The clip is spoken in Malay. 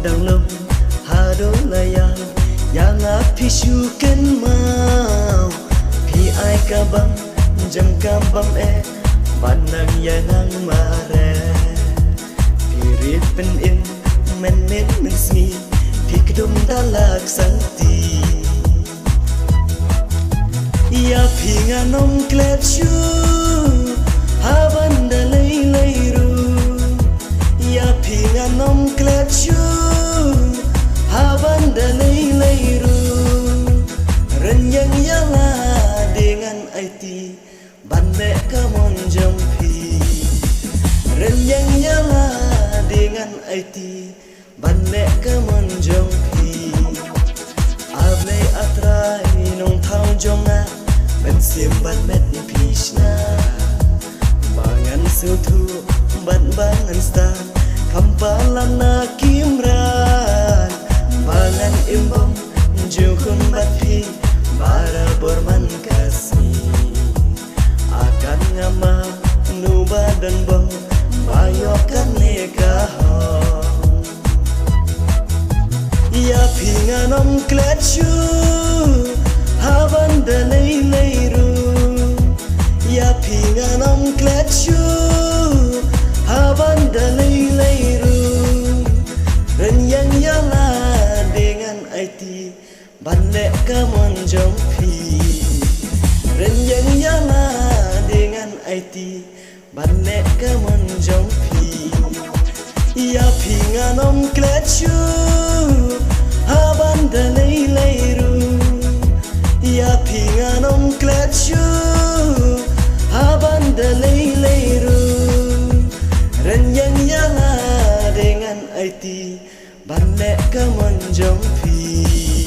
dang lum hado layang yang api syuken mau pi ai kabam jam kabam banang yanang mare pirit pen in men sni pi kedum dalak santi ya pi nganom klet shu haban dalai ru ya pi nganom klet shu haban dalai ru renyang yala dengan IT bandek kamon jampi renyang yala dengan IT bandek kamon jampi ablay atrai nong thau jonga ben simban met pishna bangan sutu ban bangan stan kampalan na kimran bangan imbom jukun batpi bara borman kasih akan ngama nu badan bong bayokan lekahong ya pinganom kletsu haban dalai ru ya pinganom kletsu haban dalai ru renyang yala dengan IT bandek kamon jompi renyang yala dengan IT bandek kamon jompi ya pinganom kletsu haban dalai ru ya pinganom kletsu haban dalai ru renyang yala dengan IT bandek kamon jompi